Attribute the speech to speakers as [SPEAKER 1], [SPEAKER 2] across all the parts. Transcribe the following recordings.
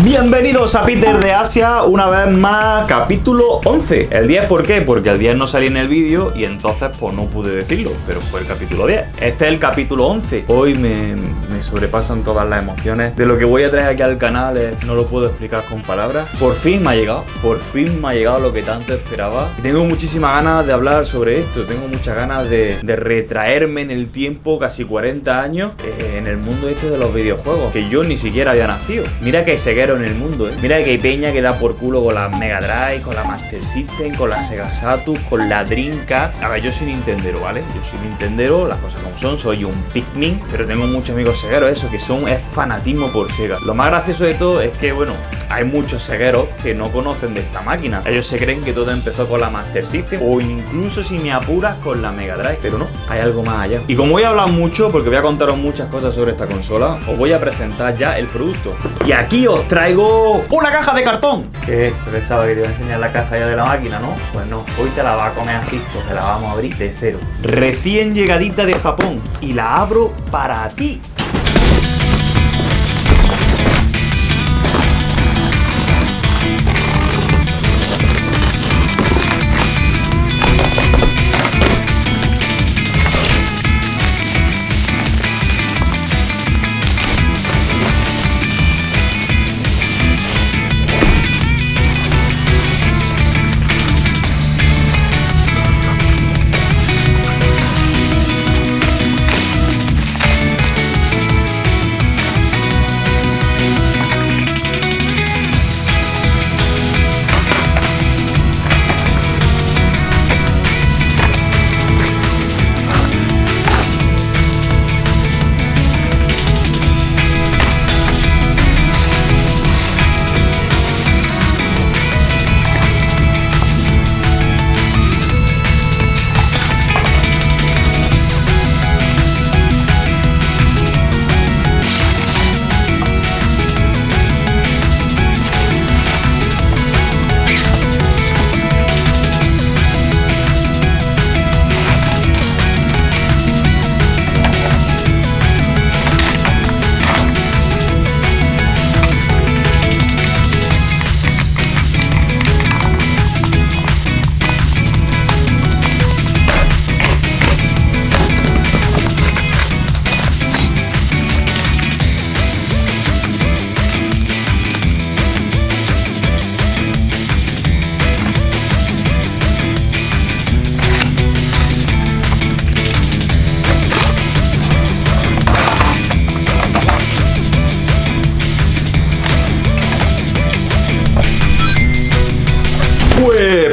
[SPEAKER 1] Bienvenidos a Peter de Asia, una vez más, capítulo 11. El 10, ¿por qué? Porque el 10 no salí en el vídeo y entonces pues no pude decirlo, pero fue el capítulo 10. Este es el capítulo 11. Hoy me sobrepasan todas las emociones. De lo que voy a traer aquí al canal no lo puedo explicar con palabras. Por fin me ha llegado lo que tanto esperaba. Y tengo muchísimas ganas de hablar sobre esto. Tengo muchas ganas de retraerme en el tiempo, casi 40 años, en el mundo este de los videojuegos, que yo ni siquiera había nacido. Mira que hay cegueros en el mundo, Mira que hay peña que da por culo con la Mega Drive, con la Master System, con la Sega Saturn, con la Dreamcast. A ver, yo soy nintendero, ¿vale? Yo soy nintendero, las cosas como son, soy un Pikmin, pero tengo muchos amigos cegueros, eso, que es fanatismo por Sega. Lo más gracioso de todo es que, bueno, hay muchos cegueros que no conocen de esta máquina. Ellos se creen que todo empezó con la Master System o incluso, si me apuras, con la Mega Drive, pero no, hay algo más allá. Y como voy a hablar mucho, porque voy a contaros muchas cosas sobre esta consola, os voy a presentar ya el producto. Y aquí os traigo una caja de cartón. ¿Qué? Pensaba que te iba a enseñar la caja ya de la máquina, ¿no? Pues no, hoy te la vas a comer así, porque la vamos a abrir de cero. Recién llegadita de Japón y la abro para ti.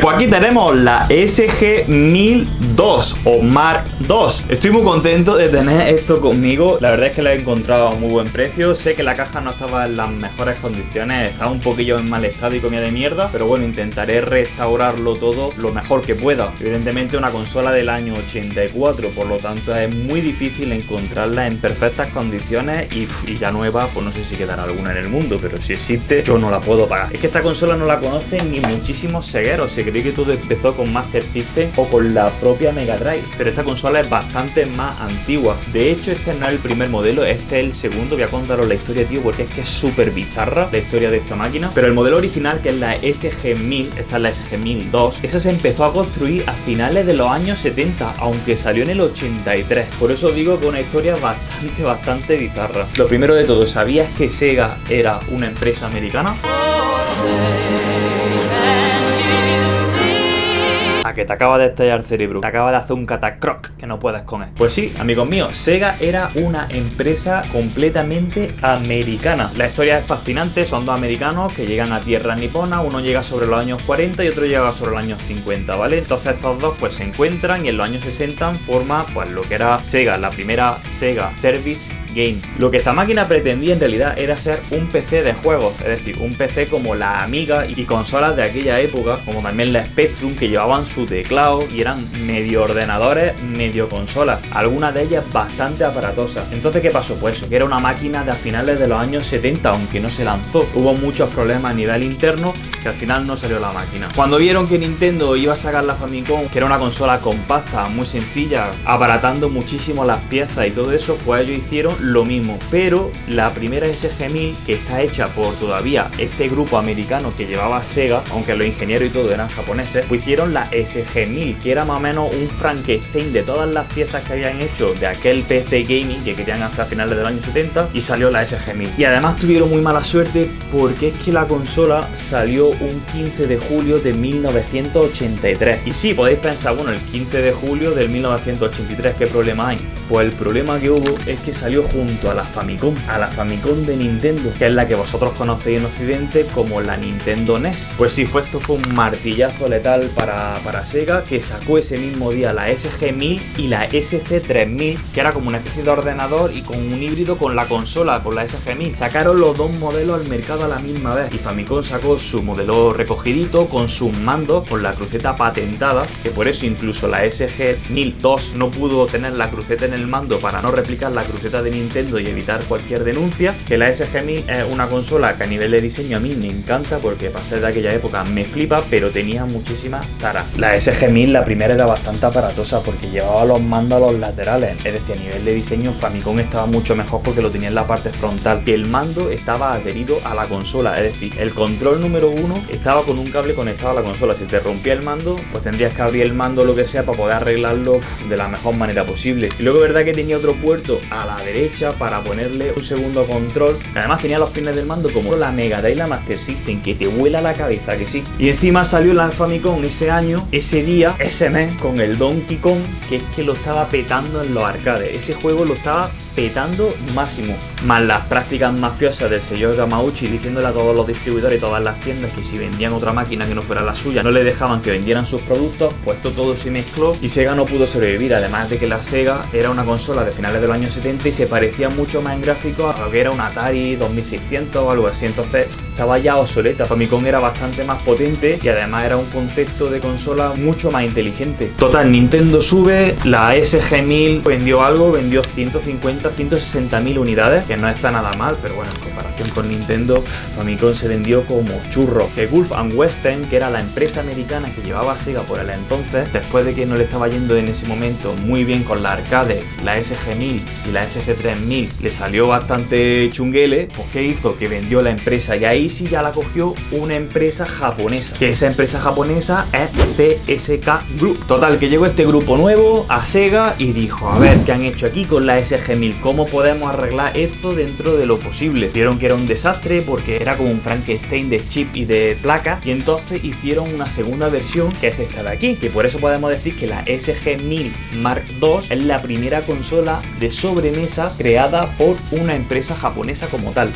[SPEAKER 1] Pues aquí tenemos la SG-1002 o Mark II. Estoy muy contento de tener esto conmigo. La verdad es que la he encontrado a muy buen precio. Sé que la caja no estaba en las mejores condiciones, estaba un poquillo en mal estado y comía de mierda, pero bueno, intentaré restaurarlo todo lo mejor que pueda. Evidentemente una consola del año 84, por lo tanto es muy difícil encontrarla en perfectas condiciones y ya nueva, pues no sé si quedará alguna en el mundo, pero si existe yo no la puedo pagar. Es que esta consola no la conocen ni muchísimos cegueros. Se cree que todo empezó con Master System o con la propia Mega Drive, pero esta consola es bastante más antigua. De hecho, este no es el primer modelo, este es el segundo. Voy a contaros la historia, tío, porque es que es súper bizarra la historia de esta máquina. Pero el modelo original, que es la SG-1000, esta es la SG-1002, esa se empezó a construir a finales de los años 70, aunque salió en el 83. Por eso digo que una historia bastante bizarra. Lo primero de todo, ¿sabías que Sega era una empresa americana? A que te acaba de estallar el cerebro, te acaba de hacer un catacroc que no puedes comer. Pues sí, amigos míos, Sega era una empresa completamente americana. La historia es fascinante, son dos americanos que llegan a tierra nipona, uno llega sobre los años 40 y otro llega sobre los años 50, ¿vale? Entonces estos dos pues se encuentran y en los años 60 forma pues lo que era Sega, la primera Sega Service Game. Lo que esta máquina pretendía en realidad era ser un PC de juegos, es decir, un PC como la Amiga y consolas de aquella época, como también la Spectrum, que llevaban su teclado y eran medio ordenadores, medio consolas, algunas de ellas bastante aparatosas. Entonces, ¿qué pasó? Pues eso, que era una máquina de a finales de los años 70, aunque no se lanzó. Hubo muchos problemas a nivel interno que al final no salió la máquina. Cuando vieron que Nintendo iba a sacar la Famicom, que era una consola compacta, muy sencilla, abaratando muchísimo las piezas y todo eso, pues ellos hicieron lo mismo, pero la primera SG-1000, que está hecha por todavía este grupo americano que llevaba Sega, aunque los ingenieros y todo eran japoneses, pues hicieron la SG-1000, que era más o menos un Frankenstein de todas las piezas que habían hecho de aquel PC gaming que querían hacer a finales del año 70, y salió la SG-1000. Y además tuvieron muy mala suerte porque es que la consola salió un 15 de julio de 1983. Y sí, podéis pensar, bueno, el 15 de julio del 1983, ¿qué problema hay? Pues el problema que hubo es que salió junto a la Famicom de Nintendo, que es la que vosotros conocéis en Occidente como la Nintendo NES. Pues sí, esto fue un martillazo letal para Sega, que sacó ese mismo día la SG-1000 y la SC-3000, que era como una especie de ordenador y con un híbrido con la consola, por la SG-1000. Sacaron los dos modelos al mercado a la misma vez, y Famicom sacó su modelo recogidito con sus mandos, con la cruceta patentada, que por eso incluso la SG-1002 no pudo tener la cruceta en el mando para no replicar la cruceta de Nintendo y evitar cualquier denuncia. Que la SG-1000 es una consola que a nivel de diseño a mí me encanta, porque para ser de aquella época me flipa, pero tenía muchísimas taras. La SG-1000, la primera, era bastante aparatosa porque llevaba los mandos a los laterales, es decir, a nivel de diseño Famicom estaba mucho mejor porque lo tenía en la parte frontal, y el mando estaba adherido a la consola, es decir, el control número 1 estaba con un cable conectado a la consola. Si te rompía el mando, pues tendrías que abrir el mando o lo que sea para poder arreglarlo de la mejor manera posible. Y luego verdad que tenía otro puerto a la derecha para ponerle un segundo control. Además tenía los pines del mando como la Mega Drive y la Master System, que te vuela la cabeza, que sí. Y encima salió la Famicom ese año, ese día, ese mes, con el Donkey Kong, que es que lo estaba petando en los arcades. Ese juego lo estaba petando máximo, más las prácticas mafiosas del señor Yamauchi diciéndole a todos los distribuidores y todas las tiendas que si vendían otra máquina que no fuera la suya no le dejaban que vendieran sus productos. Pues todo se mezcló y Sega no pudo sobrevivir, además de que la Sega era una consola de finales de los años 70 y se parecía mucho más en gráficos a lo que era un Atari 2600 o algo así, entonces estaba ya obsoleta. Famicom era bastante más potente y además era un concepto de consola mucho más inteligente. Total, Nintendo sube, la SG-1000 vendió 160.000 unidades, que no está nada mal, pero bueno, en comparación con Nintendo, Famicom se vendió como churro. Que Gulf and Western, que era la empresa americana que llevaba a Sega por el entonces, después de que no le estaba yendo en ese momento muy bien con la arcade, la SG-1000 y la SC-3000 le salió bastante chunguele, pues ¿qué hizo? Que vendió la empresa, y ahí sí ya la cogió una empresa japonesa, que esa empresa japonesa es CSK Group. Total, que llegó este grupo nuevo a Sega y dijo, a ver, ¿qué han hecho aquí con la SG-1000? ¿Cómo podemos arreglar esto dentro de lo posible? Vieron que era un desastre porque era como un Frankenstein de chip y de placa, y entonces hicieron una segunda versión, que es esta de aquí, que por eso podemos decir que la SG-1000 Mark II es la primera consola de sobremesa creada por una empresa japonesa como tal.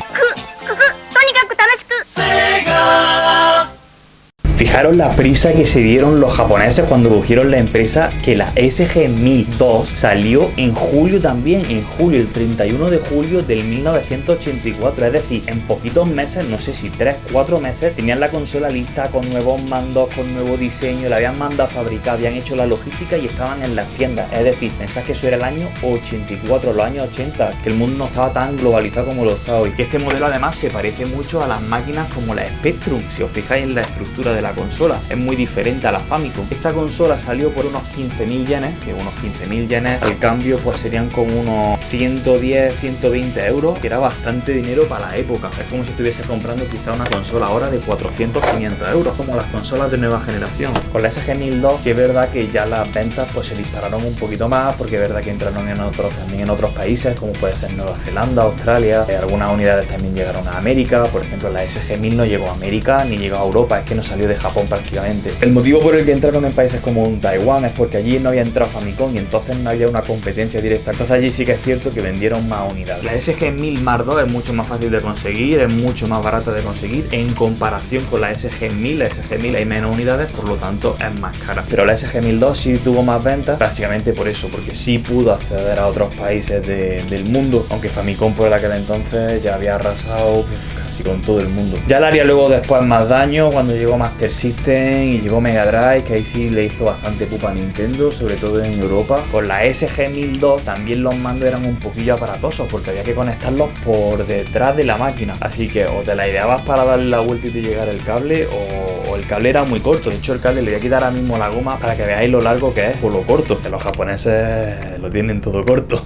[SPEAKER 1] Fijaros la prisa que se dieron los japoneses cuando cogieron la empresa, que la SG-1002 salió en julio también, en julio, el 31 de julio del 1984, es decir, en poquitos meses, no sé si 3-4 meses, tenían la consola lista con nuevos mandos, con nuevo diseño, la habían mandado a fabricar, habían hecho la logística y estaban en las tiendas. Es decir, pensad que eso era el año 84, los años 80, que el mundo no estaba tan globalizado como lo está hoy. Que este modelo además se parece mucho a las máquinas como la Spectrum, si os fijáis en la estructura de la consola, es muy diferente a la Famicom. Esta consola salió por unos 15.000 yenes, que unos 15.000 yenes al cambio pues serían como unos 110-120 euros, que era bastante dinero para la época. Es como si estuviese comprando quizá una consola ahora de 400-500 euros, como las consolas de nueva generación. Con la SG-1002, que es verdad que ya las ventas pues se dispararon un poquito más, porque es verdad que entraron también en otros países, como puede ser Nueva Zelanda, Australia, algunas unidades también llegaron a América. Por ejemplo, la SG-1000 no llegó a América ni llegó a Europa, es que no salió de Japón prácticamente. El motivo por el que entraron en países como Taiwán es porque allí no había entrado Famicom y entonces no había una competencia directa. Entonces allí sí que es cierto que vendieron más unidades. La SG-1000 Mark II es mucho más fácil de conseguir, es mucho más barata de conseguir en comparación con la SG-1000. La SG-1000 hay menos unidades, por lo tanto es más cara. Pero la SG-1002 sí tuvo más ventas, prácticamente por eso, porque sí pudo acceder a otros países del mundo, aunque Famicom por aquel entonces ya había arrasado casi con todo el mundo. Ya le haría luego después más daño cuando llegó Master Master System y llegó Mega Drive, que ahí sí le hizo bastante pupa a Nintendo, sobre todo en Europa. Con la SG-1002 también los mandos eran un poquillo aparatosos porque había que conectarlos por detrás de la máquina. Así que o te la ideabas para darle la vuelta y te llegara el cable, o el cable era muy corto. De hecho, el cable le voy a quitar ahora mismo la goma para que veáis lo largo que es o lo corto, que los japoneses lo tienen todo corto.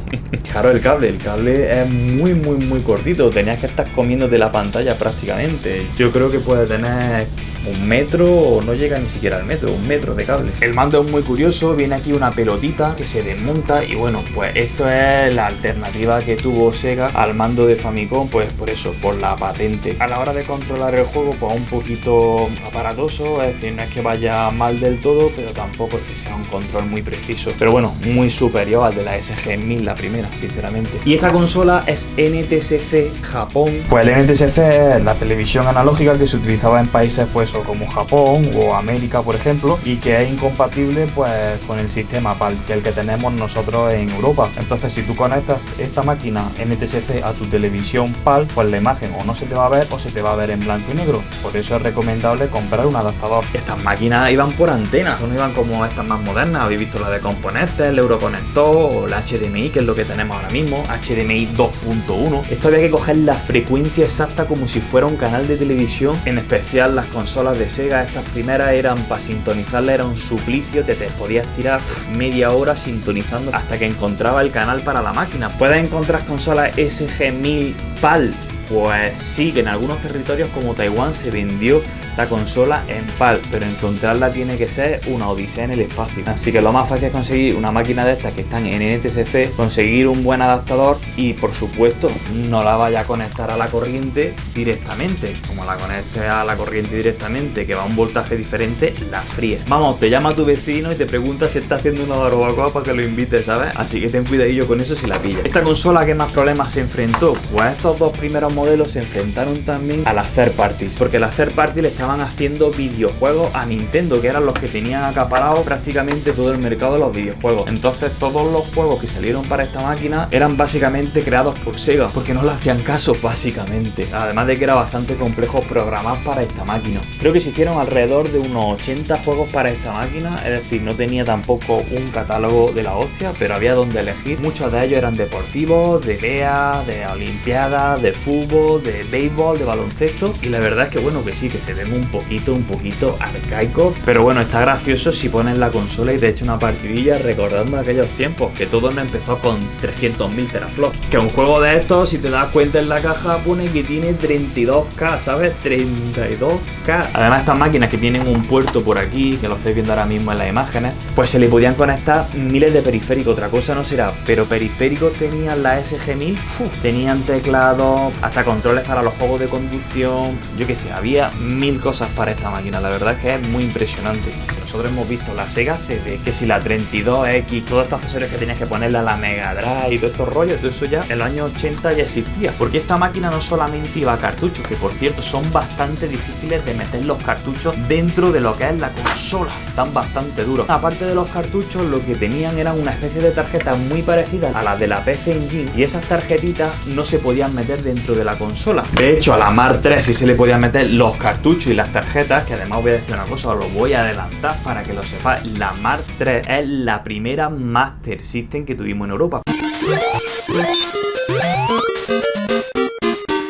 [SPEAKER 1] Claro, el cable es muy cortito. Tenías que estar comiéndote la pantalla prácticamente. Yo creo que puede tener 1 metro o no llega ni siquiera al metro, 1 metro de cable. El mando es muy curioso, viene aquí una pelotita que se desmonta y bueno, pues esto es la alternativa que tuvo Sega al mando de Famicom, pues por eso, por la patente. A la hora de controlar el juego, pues un poquito aparatoso, es decir, no es que vaya mal del todo, pero tampoco es que sea un control muy preciso. Pero bueno, muy superior al de la SG-1000, la primera, sinceramente. Y esta consola es NTSC Japón. Pues el NTSC es la televisión analógica que se utilizaba en países pues como Japón o América, por ejemplo, y que es incompatible pues con el sistema PAL, que es el que tenemos nosotros en Europa. Entonces, si tú conectas esta máquina NTSC a tu televisión PAL, pues la imagen o no se te va a ver o se te va a ver en blanco y negro. Por eso es recomendable comprar un adaptador. Estas máquinas iban por antenas, no iban como estas más modernas. Habéis visto la de componentes, el Euroconector o la HDMI, que es lo que tenemos ahora mismo, HDMI 2.1. Esto había que coger la frecuencia exacta como si fuera un canal de televisión. En especial las consolas de Sega, estas primeras eran para sintonizarla, era un suplicio, te podías tirar media hora sintonizando hasta que encontraba el canal para la máquina. Puedes encontrar consolas SG-1000 PAL, pues sí, que en algunos territorios como Taiwán se vendió la consola en PAL, pero encontrarla tiene que ser una odisea en el espacio. Así que lo más fácil es conseguir una máquina de estas que están en NTSC, conseguir un buen adaptador y por supuesto no la vaya a conectar a la corriente directamente. Como la conectes a la corriente directamente, que va a un voltaje diferente, la fríes. Vamos, te llama tu vecino y te pregunta si está haciendo una barbacoa para que lo invites, ¿sabes? Así que ten cuidadillo con eso si la pillas. Esta consola, ¿qué más problemas se enfrentó? Pues estos dos primeros modelos se enfrentaron también a las third parties, porque las third parties le estaban haciendo videojuegos a Nintendo, que eran los que tenían acaparado prácticamente todo el mercado de los videojuegos. Entonces todos los juegos que salieron para esta máquina eran básicamente creados por Sega, porque no le hacían caso básicamente. Además de que era bastante complejo programar para esta máquina. Creo que se hicieron alrededor de unos 80 juegos para esta máquina, es decir, no tenía tampoco un catálogo de la hostia, pero había donde elegir. Muchos de ellos eran deportivos, de LEA, de olimpiadas, de fútbol, de béisbol, de baloncesto, y la verdad es que bueno, que sí, que se ven un poquito arcaico, pero bueno, está gracioso si pones la consola y te echa una partidilla recordando aquellos tiempos, que todo no empezó con 300.000 teraflops, que un juego de estos, si te das cuenta en la caja, pone que tiene 32K, ¿sabes? 32K. Además, estas máquinas que tienen un puerto por aquí, que lo estáis viendo ahora mismo en las imágenes, pues se le podían conectar miles de periféricos, otra cosa no será, pero periféricos tenían la SG-1000, tenían teclados, hasta controles para los juegos de conducción, yo que sé, había 1000 cosas para esta máquina, la verdad es que es muy impresionante. Nosotros hemos visto la Sega CD, que si la 32X, todos estos accesorios que tenías que ponerle a la Mega Drive y todos estos rollos, todo eso ya en los años 80 ya existía, porque esta máquina no solamente iba a cartuchos, que por cierto son bastante difíciles de meter los cartuchos dentro de lo que es la consola, están bastante duros. Aparte de los cartuchos, lo que tenían eran una especie de tarjetas muy parecidas a las de la PC Engine, y esas tarjetitas no se podían meter dentro de la consola. De hecho, a la Mark III sí se le podían meter los cartuchos y las tarjetas, que además voy a decir una cosa, os lo voy a adelantar para que lo sepáis. La Mark III es la primera Master System que tuvimos en Europa.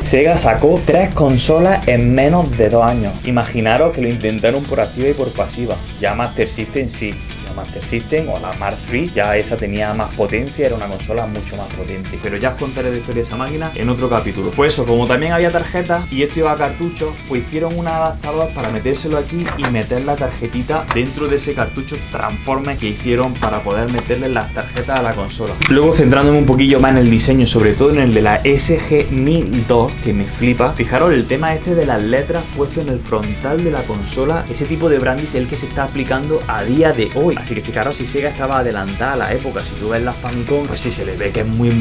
[SPEAKER 1] Sega sacó 3 consolas en menos de 2 años. Imaginaros que lo intentaron por activa y por pasiva. Ya Master System sí. Master System o la Mark III, ya esa tenía más potencia, era una consola mucho más potente, pero ya os contaré la historia de esa máquina en otro capítulo. Pues eso, como también había tarjetas y esto iba a cartucho, pues hicieron un adaptador para metérselo aquí y meter la tarjetita dentro de ese cartucho Transformer que hicieron para poder meterle las tarjetas a la consola. Luego, centrándome un poquillo más en el diseño, sobre todo en el de la SG-1002, que me flipa, fijaros el tema este de las letras puesto en el frontal de la consola, ese tipo de branding es el que se está aplicando a día de hoy. Así que fijaros, si Sega estaba adelantada a la época, si tú ves la Famicom, pues sí se le ve que es muy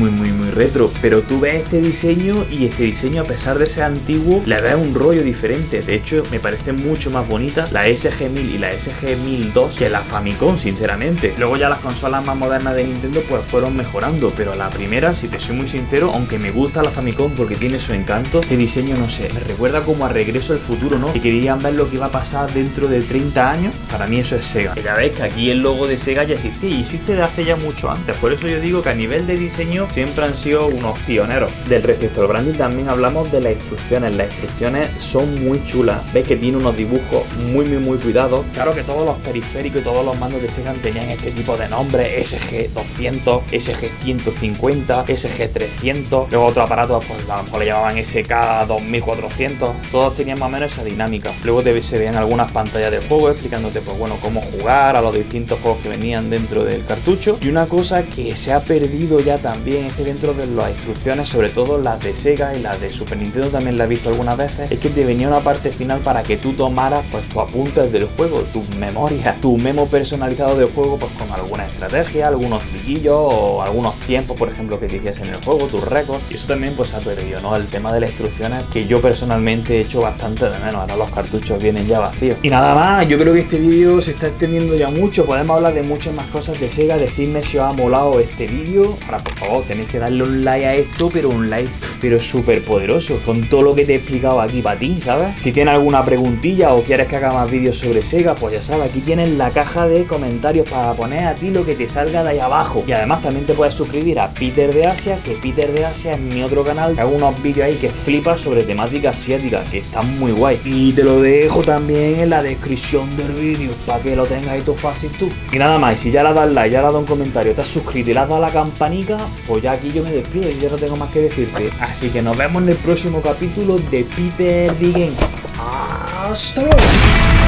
[SPEAKER 1] retro, pero tú ves este diseño y este diseño, a pesar de ser antiguo, le da un rollo diferente. De hecho, me parece mucho más bonita la SG-1000 y la SG-1002 que la Famicom, sinceramente. Luego ya las consolas más modernas de Nintendo pues fueron mejorando, pero la primera, si te soy muy sincero, aunque me gusta la Famicom porque tiene su encanto, este diseño, no sé, me recuerda como a Regreso al Futuro, ¿no? Que querían ver lo que iba a pasar dentro de 30 años. Para mí eso es Sega. Y ya veis que aquí el logo de Sega ya existía, y existe de hace ya mucho antes. Por eso yo digo que a nivel de diseño siempre han sido unos pioneros. Del respecto al branding también hablamos de las instrucciones. Las instrucciones son muy chulas. Veis que tiene unos dibujos muy cuidados. Claro que todos los periféricos y todos los mandos de Sega tenían este tipo de nombres: SG200, SG150, SG300. Luego otros aparatos pues a lo mejor le llamaban SK2400. Todos tenían más o menos esa dinámica. Luego se veían algunas pantallas de juego explicándote pues bueno, cómo jugar a los distintos juegos que venían dentro del cartucho. Y una cosa que se ha perdido ya también es que dentro de las instrucciones, sobre todo las de Sega y las de Super Nintendo también la he visto algunas veces, es que te venía una parte final para que tú tomaras pues tus apuntes del juego, tus memorias, tu memo personalizado del juego, pues con alguna estrategia, algunos triquillos o algunos tiempos, por ejemplo, que te hicieras en el juego, tus récords. Y eso también pues se ha perdido, ¿no? El tema de las instrucciones, que yo personalmente he hecho bastante de menos. Ahora los cartuchos vienen ya vacíos. Y nada más, yo creo que este vídeo se está extendiendo ya mucho. Podemos hablar de muchas más cosas de Sega. Decidme si os ha molado este vídeo. Ahora, por favor, tenéis que darle un like a esto, pero un like pero súper poderoso, con todo lo que te he explicado aquí para ti, ¿sabes? Si tienes alguna preguntilla o quieres que haga más vídeos sobre Sega, pues ya sabes, aquí tienes la caja de comentarios para poner a ti lo que te salga de ahí abajo. Y además también te puedes suscribir a Peter de Asia, que Peter de Asia es mi otro canal. Hago unos vídeos ahí que flipas sobre temática asiática, que están muy guay. Y te lo dejo también en la descripción del vídeo, para que lo tengas ahí todo fácil tú. Y nada más, si ya le has dado like, ya le has dado un comentario, te has suscrito y le has dado a la campanica, pues ya aquí yo me despido y ya no tengo más que decirte. Así que nos vemos en el próximo capítulo de Peter the Game. ¡Hasta luego!